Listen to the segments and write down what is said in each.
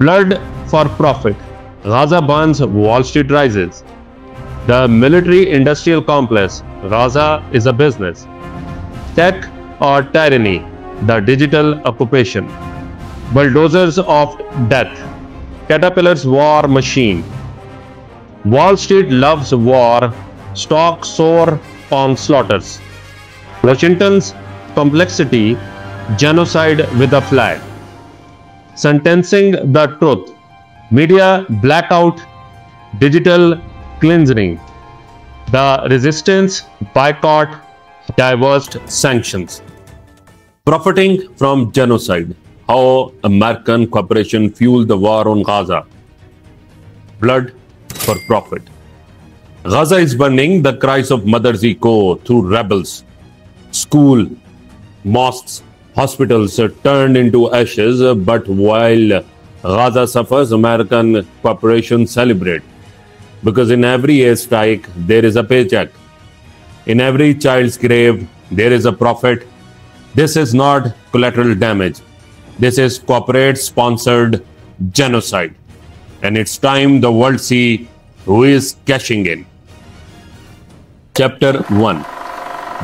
Blood for profit. Gaza burns, Wall Street rises. The military-industrial complex. Gaza is a business. Tech or tyranny. The digital occupation. Bulldozers of death. Caterpillar's war machine. Wall Street loves war. Stocks soar on slaughters. Washington's complexity. Genocide with a flag. Sentencing the truth. Media blackout. Digital cleansing. The resistance, boycott, diverse sanctions. Profiting from genocide. How American corporation fueled the war on Gaza. Blood for profit. Gaza is burning. The cries of mothers echo through rebels. School, mosques, hospitals are turned into ashes, but while Gaza suffers, American corporations celebrate. Because in every airstrike, there is a paycheck. In every child's grave, there is a profit. This is not collateral damage. This is corporate-sponsored genocide. And it's time the world see who is cashing in. Chapter 1.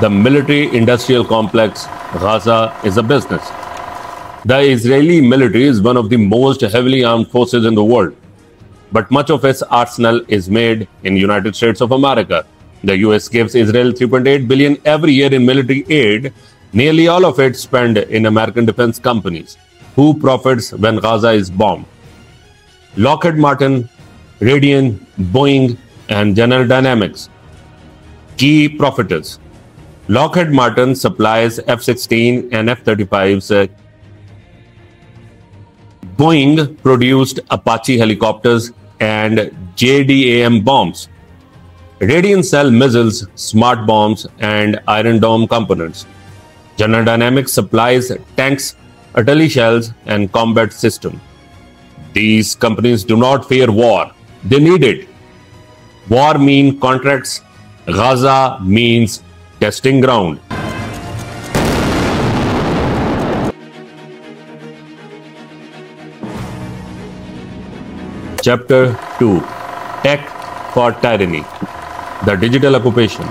The military-industrial complex. Gaza is a business. The Israeli military is one of the most heavily armed forces in the world. But much of its arsenal is made in the United States of America. The US gives Israel $3.8 billion every year in military aid, nearly all of it spent in American defense companies. Who profits when Gaza is bombed? Lockheed Martin, Radian, Boeing, and General Dynamics. Key profiters. Lockheed Martin supplies F-16 and F-35s. Boeing produced Apache helicopters and JDAM bombs. Radian sell missiles, smart bombs, and Iron Dome components. General Dynamics supplies tanks, artillery shells, and combat systems. These companies do not fear war. They need it. War means contracts. Gaza means testing ground. Chapter 2. Tech for tyranny. The digital occupation.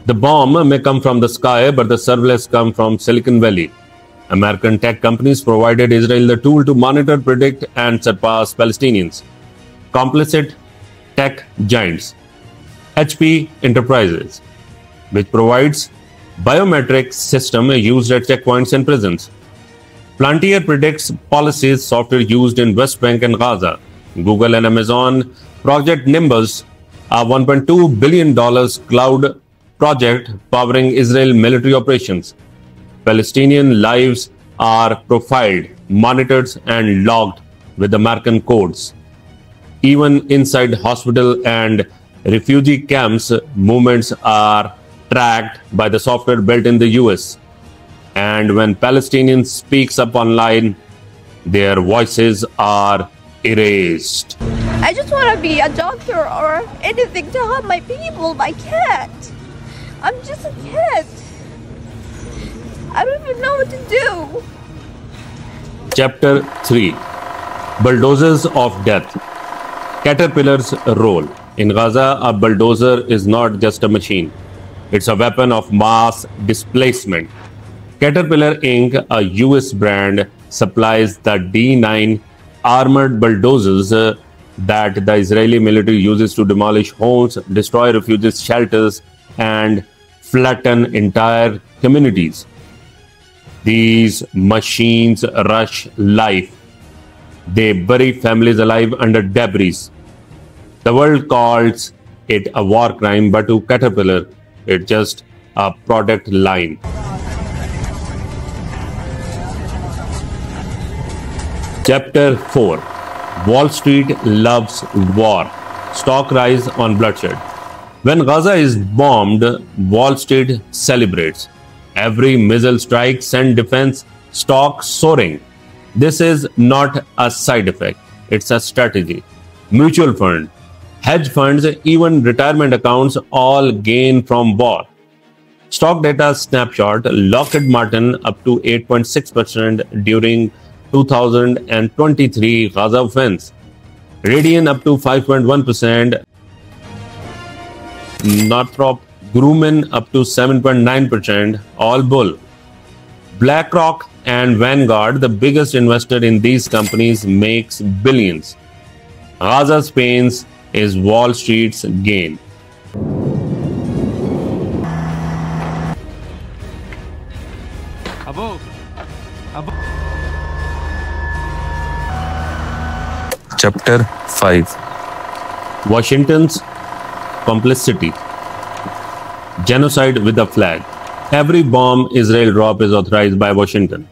The bomb may come from the sky, but the surveillance comes from Silicon Valley. American tech companies provided Israel the tool to monitor, predict, and surpass Palestinians. Complicit tech giants. HP Enterprises, which provides biometric system used at checkpoints and prisons. Palantir predicts policies software used in West Bank and Gaza. Google and Amazon Project Nimbus, a $1.2 billion cloud project powering Israel military operations. Palestinian lives are profiled, monitored, and logged with American codes. Even inside hospital and refugee camps, movements are tracked by the software built in the US. And when Palestinians speaks up online, their voices are erased. I just want to be a doctor or anything to help my people, but I can't. I'm just a kid. I don't even know what to do. Chapter 3. Bulldozers of death. Caterpillar's role. In Gaza, a bulldozer is not just a machine. It's a weapon of mass displacement. Caterpillar Inc., a US brand, supplies the D9 armored bulldozers that the Israeli military uses to demolish homes, destroy refugee shelters, and flatten entire communities. These machines rush life. They bury families alive under debris. The world calls it a war crime, but to Caterpillar, it's just a product line. Chapter 4. Wall Street loves war. Stock rise on bloodshed. When Gaza is bombed, Wall Street celebrates. Every missile strike sends defense stock soaring. This is not a side effect. It's a strategy. Mutual fund, hedge funds, even retirement accounts all gain from war. Stock data snapshot: Lockheed Martin up to 8.6% during 2023 Gaza offense. Radian up to 5.1%. Northrop Grumman up to 7.9%, all bull. BlackRock and Vanguard, the biggest investor in these companies, makes billions. Gaza's pains is Wall Street's gain. Chapter 5. Washington's complicity. Genocide with a flag. Every bomb Israel drop is authorized by Washington.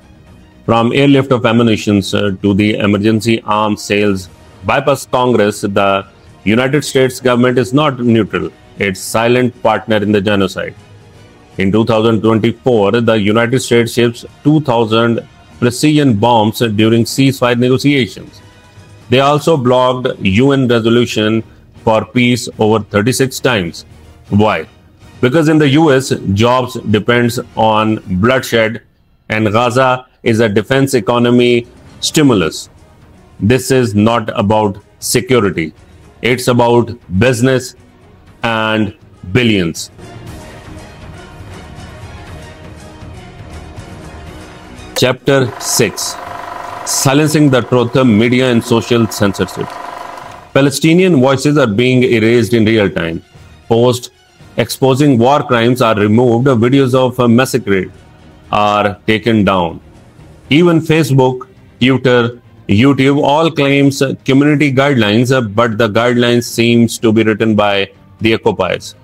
From airlift of ammunition to the emergency arms sales bypass Congress, the United States government is not neutral. It's silent partner in the genocide. In 2024, the United States ships 2,000 precision bombs during ceasefire negotiations. They also blocked UN resolution for peace over 36 times. Why? Because in the US, jobs depends on bloodshed and Gaza is a defense economy stimulus. This is not about security. It's about business and billions. Chapter 6. Silencing the truth, media and social censorship. Palestinian voices are being erased in real time. Posts exposing war crimes are removed. Videos of massacre are taken down. Even Facebook, Twitter, YouTube all claims community guidelines, but the guidelines seems to be written by the occupiers.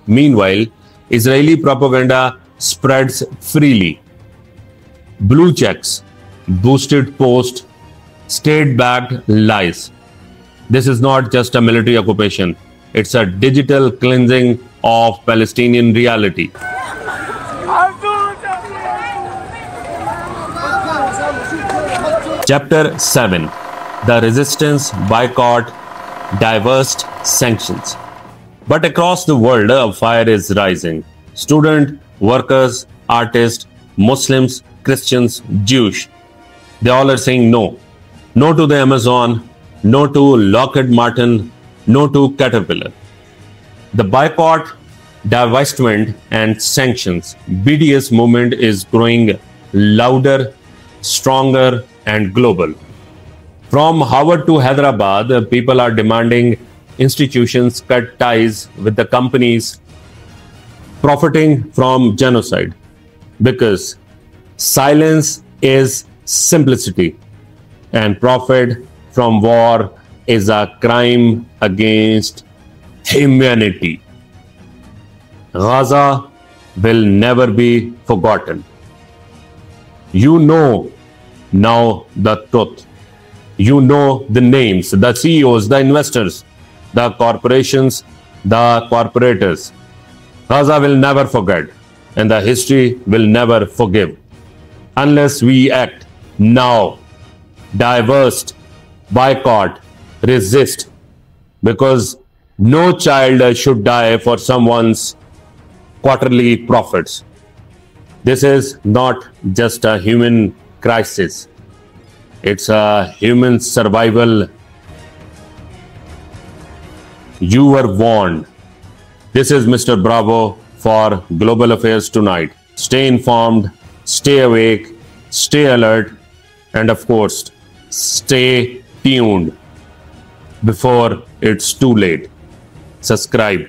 Meanwhile, Israeli propaganda spreads freely. Blue checks, boosted posts, state-backed lies. This is not just a military occupation. It's a digital cleansing of Palestinian reality. Chapter 7. The resistance, boycott, diverse sanctions. But across the world, a fire is rising. Students, workers, artists, Muslims, Christians, Jews, they all are saying no. No to the Amazon, no to Lockheed Martin, no to Caterpillar. The boycott, divestment and sanctions BDS movement is growing louder, stronger and global. From Harvard to Hyderabad, people are demanding institutions cut ties with the companies profiting from genocide, because silence is simplicity and profit from war is a crime against humanity. Gaza will never be forgotten. You know now the truth. You know the names, the CEOs, the investors, the corporations, the corporators. Gaza will never forget, and the history will never forgive. Unless we act now, divest, boycott, resist, because no child should die for someone's quarterly profits. This is not just a human crisis. It's a human survival. You were warned. This is Mr. Bravo for Global Affairs Tonight. Stay informed, stay awake, stay alert, and of course, stay tuned before it's too late. Subscribe.